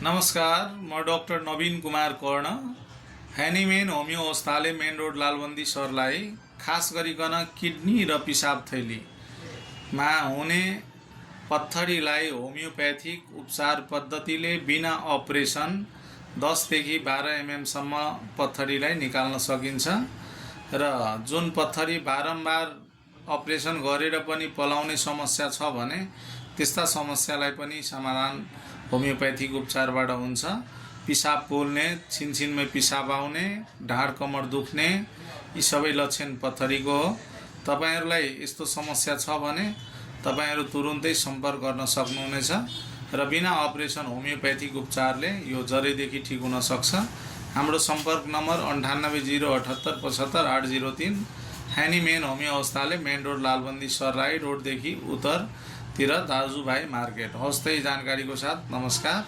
नमस्कार, म डाक्टर नवीन कुमार कर्ण। ह्यानिमेन होमियो औषधाले मेन रोड लालबन्दी सहरलाई खास गरिकन किडनी र पिसाब थैलीमा हुने पत्थरीलाई होमियोप्याथिक उपचार पद्धतिले बिना अपरेसन 10 देखि 12 mm सम्म पत्थरीलाई निकाल्न सकिन्छ र जुन पत्थरी बारम्बार अपरेसन गरेर पनि पलाउने समस्या छ भने त्यस्ता समस्यालाई पनि समाधान होमियोप्याथिक उपचारबाट हुन्छ। पिसाब पोल्ने, छिनछिनमै पिसाब आउने, ढाड कमर दुख्ने यी सबै लक्षण पत्थरीको हो। तपाईहरुलाई यस्तो समस्या छ भने तपाईहरु तुरुन्तै सम्पर्क गर्न सक्नुहुनेछ र बिना अपरेसन होमियोप्याथिक उपचारले यो जरेदेखि ठीक हुन सक्छ। हाम्रो सम्पर्क नम्बर 9807875803। ह्यानिमेन होमियो औषधाले मेन रोड लालबन्दी सराई रोडदेखि उत्तरतिर दाजुभाइ मार्केट। हस्तै जानकारीको साथ नमस्कार।